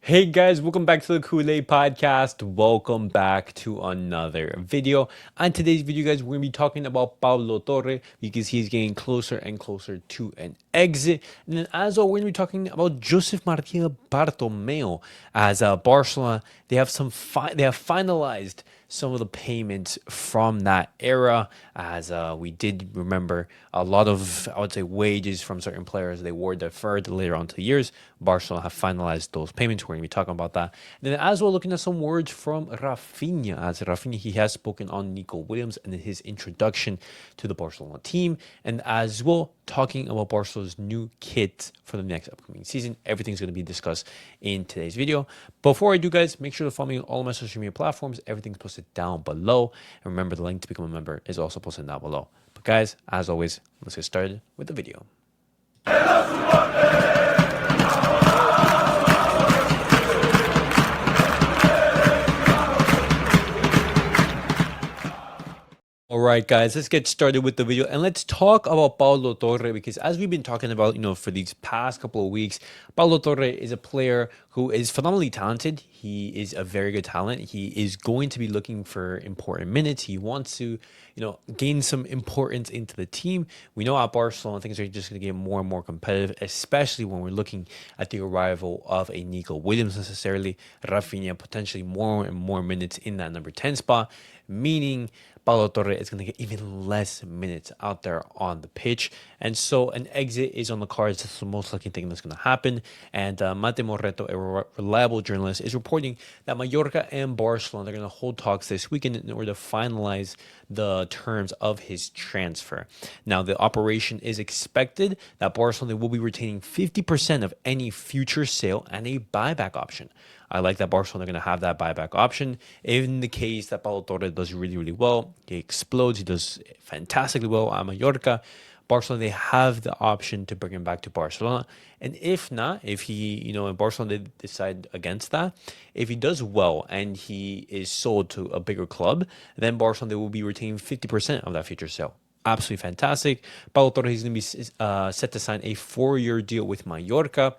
Hey guys, welcome back to the Kool-Aid Podcast. Welcome back to another video. On today's video, guys, we're going to be talking about Pablo Torre because he's getting closer and closer to an exit. And then as well, we're going to be talking about Josef Maria Bartomeu as Barcelona. They have finalized some of the payments from that era, as we did remember a lot of, I would say, wages from certain players. They were deferred later on to the years. Barcelona have finalized those payments. We're going to be talking about that. And then as well, looking at some words from Raphinha. As Raphinha, he has spoken on Nico Williams and his introduction to the Barcelona team. And as well, talking about Barcelona's new kit for the next upcoming season. Everything's going to be discussed in today's video. Before I do, guys, make sure to follow me on all my social media platforms. Everything's posted down below. And remember, the link to become a member is also posted down below. But guys, as always, let's get started with the video. All right, guys, let's get started with the video and let's talk about Pablo Torre because as we've been talking about, for these past couple of weeks, Pablo Torre is a player who is phenomenally talented. He is a very good talent. He is going to be looking for important minutes. He wants to, gain some importance into the team. We know at Barcelona, things are just going to get more and more competitive, especially when we're looking at the arrival of a Nico Williams necessarily, Raphinha, potentially more and more minutes in that number 10 spot, meaning Pablo Torre is going to get even less minutes out there on the pitch. And so an exit is on the cards. That's the most likely thing that's going to happen. And Mate Morreto, a reliable journalist, is reporting that Mallorca and Barcelona are going to hold talks this weekend in order to finalize the terms of his transfer. Now, the operation is expected that Barcelona will be retaining 50% of any future sale and a buyback option. I like that Barcelona are going to have that buyback option. In the case that Pablo Torre does really, really well, he explodes, he does fantastically well at Mallorca, Barcelona, they have the option to bring him back to Barcelona. And if not, if he, and Barcelona they decide against that, if he does well and he is sold to a bigger club, then Barcelona, they will be retaining 50% of that future sale. Absolutely fantastic. Pablo Torre is going to be set to sign a 4-year deal with Mallorca.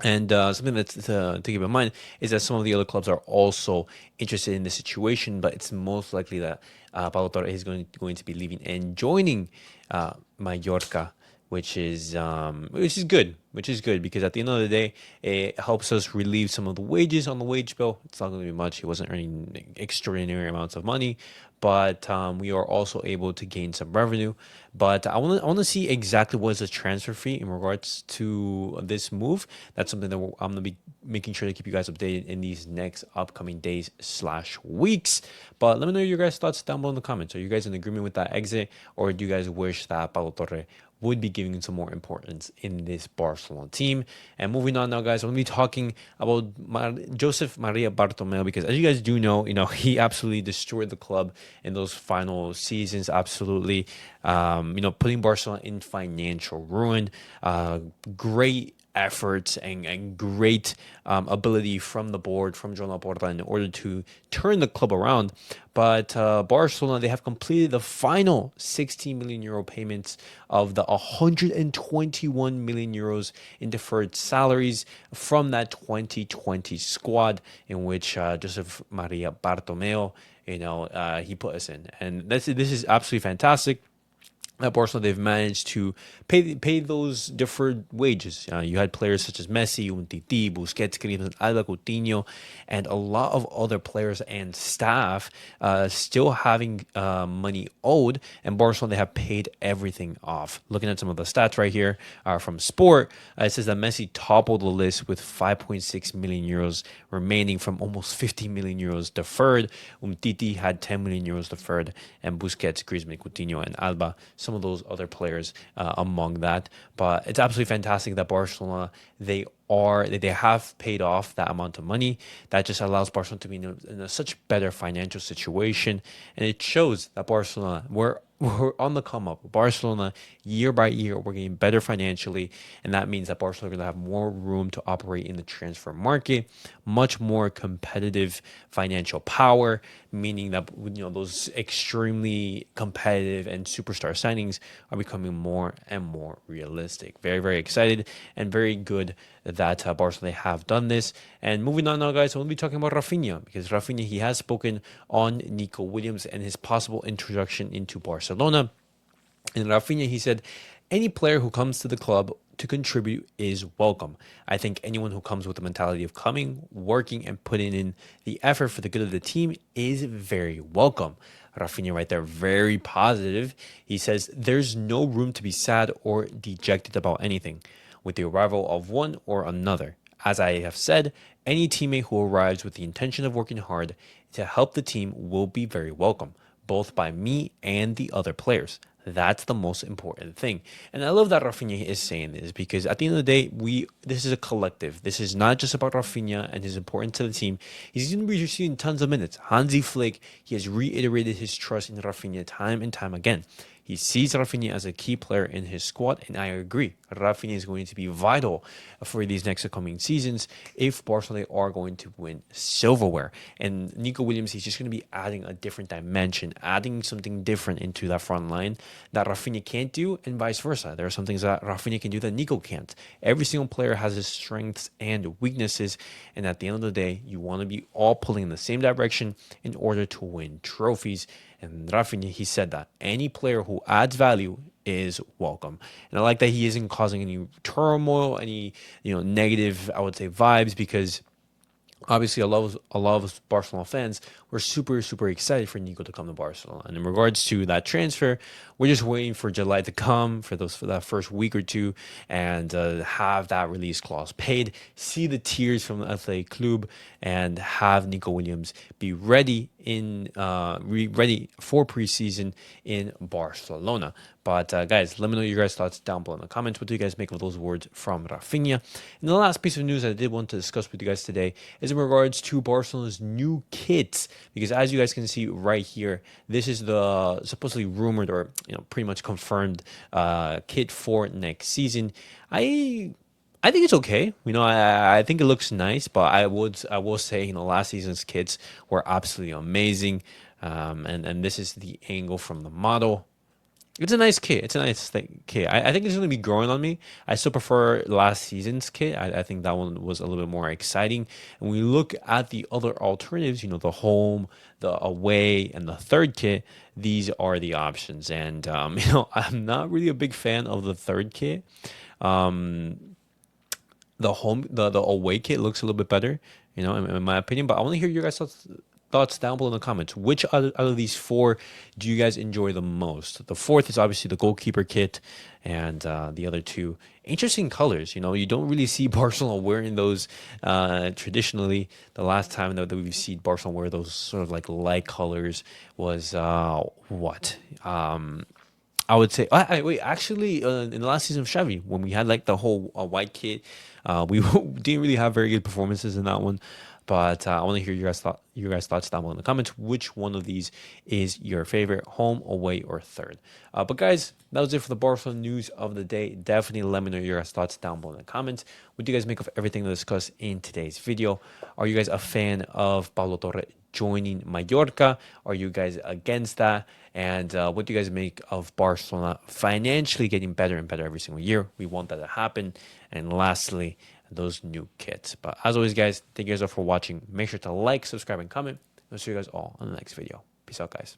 And something that's to keep in mind is that some of the other clubs are also interested in the situation, but it's most likely that Pablo Torre is going to be leaving and joining Mallorca, which is good. Which is good because at the end of the day, it helps us relieve some of the wages on the wage bill. It's not going to be much. He wasn't earning extraordinary amounts of money, but we are also able to gain some revenue. But I want to see exactly what is the transfer fee in regards to this move. That's something that I'm going to be making sure to keep you guys updated in these next upcoming days/weeks. But let me know your guys' thoughts down below in the comments. Are you guys in agreement with that exit, or do you guys wish that Pablo Torre would be giving some more importance in this Barcelona team? And moving on now, guys, I'm going to be talking about Josef Maria Bartomeu because, as you guys do know, he absolutely destroyed the club in those final seasons. Absolutely, putting Barcelona in financial ruin. Great efforts and great ability from the board, from Joan Laporta, in order to turn the club around. But Barcelona, they have completed the final 16 million euro payments of the 121 million euros in deferred salaries from that 2020 squad in which Josef Maria Bartomeu, he put us in. And this is absolutely fantastic. At Barcelona, they've managed to pay those deferred wages. You had players such as Messi, Umtiti, Busquets, Griezmann, Alba, Coutinho, and a lot of other players and staff still having money owed. And Barcelona, they have paid everything off. Looking at some of the stats right here from Sport, it says that Messi toppled the list with 5.6 million euros remaining from almost 50 million euros deferred. Umtiti had 10 million euros deferred, and Busquets, Griezmann, Coutinho, and Alba, some of those other players among that. But it's absolutely fantastic that Barcelona, they have paid off that amount of money. That just allows Barcelona to be in a such better financial situation, and it shows that Barcelona, we're we're on the come up. Barcelona, year by year, we're getting better financially, and that means that Barcelona are going to have more room to operate in the transfer market, much more competitive financial power, meaning that those extremely competitive and superstar signings are becoming more and more realistic. Very, very excited and very good that Barcelona have done this. And moving on now, guys, we'll be talking about Raphinha, because Raphinha, he has spoken on Nico Williams and his possible introduction into Barcelona. And Raphinha, he said, any player who comes to the club to contribute is welcome. I think anyone who comes with the mentality of coming, working, and putting in the effort for the good of the team is very welcome. Raphinha right there, very positive. He says, there's no room to be sad or dejected about anything with the arrival of one or another. As I have said, any teammate who arrives with the intention of working hard to help the team will be very welcome, both by me and the other players. That's the most important thing. And I love that Raphinha is saying this, because at the end of the day, this is a collective. This is not just about Raphinha and his importance to the team. He's going to be receiving tons of minutes. Hansi Flick, he has reiterated his trust in Raphinha time and time again. He sees Raphinha as a key player in his squad, and I agree. Raphinha is going to be vital for these next coming seasons if Barcelona are going to win silverware. And Nico Williams, he's just going to be adding a different dimension, adding something different into that front line that Raphinha can't do, and vice versa. There are some things that Raphinha can do that Nico can't. Every single player has his strengths and weaknesses, and at the end of the day, you want to be all pulling in the same direction in order to win trophies. And Raphinha, he said that any player who adds value is welcome. And I like that he isn't causing any turmoil, any negative, I would say, vibes, because obviously a lot of Barcelona fans were super, super excited for Nico to come to Barcelona. And in regards to that transfer, we're just waiting for July to come for that first week or two, and have that release clause paid, see the tears from the Athletic Club, and have Nico Williams be ready ready for preseason in Barcelona. But guys, let me know your guys' thoughts down below in the comments. What do you guys make of those words from Raphinha? And the last piece of news I did want to discuss with you guys today is in regards to Barcelona's new kits, because as you guys can see right here, this is the supposedly rumored or pretty much confirmed kit for next season. I think it's okay. I think it looks nice, but I will say, last season's kits were absolutely amazing. And this is the angle from the model. It's a nice kit. It's a nice kit. I think it's going to be growing on me. I still prefer last season's kit. I think that one was a little bit more exciting. And when we look at the other alternatives, the home, the away, and the third kit, these are the options. And, I'm not really a big fan of the third kit. The away kit looks a little bit better, in my opinion. But I want to hear your guys' thoughts down below in the comments. Which out of these four do you guys enjoy the most? The fourth is obviously the goalkeeper kit, and the other two, interesting colors. You don't really see Barcelona wearing those traditionally. The last time that we've seen Barcelona wear those sort of like light colors was what? I would say, wait, actually, in the last season of Xavi, when we had like the whole white kit, we didn't really have very good performances in that one. But I want to hear your guys' thoughts down below in the comments. Which one of these is your favorite, home, away, or third? But guys, that was it for the Barcelona news of the day. Definitely let me know your guys' thoughts down below in the comments. What do you guys make of everything discussed in today's video? Are you guys a fan of Pablo Torre joining Mallorca? Are you guys against that? And what do you guys make of Barcelona financially getting better and better every single year? We want that to happen. And lastly, those new kits. But as always, guys, thank you guys all for watching. Make sure to like, subscribe, and comment. I'll see you guys all on the next video. Peace out, guys.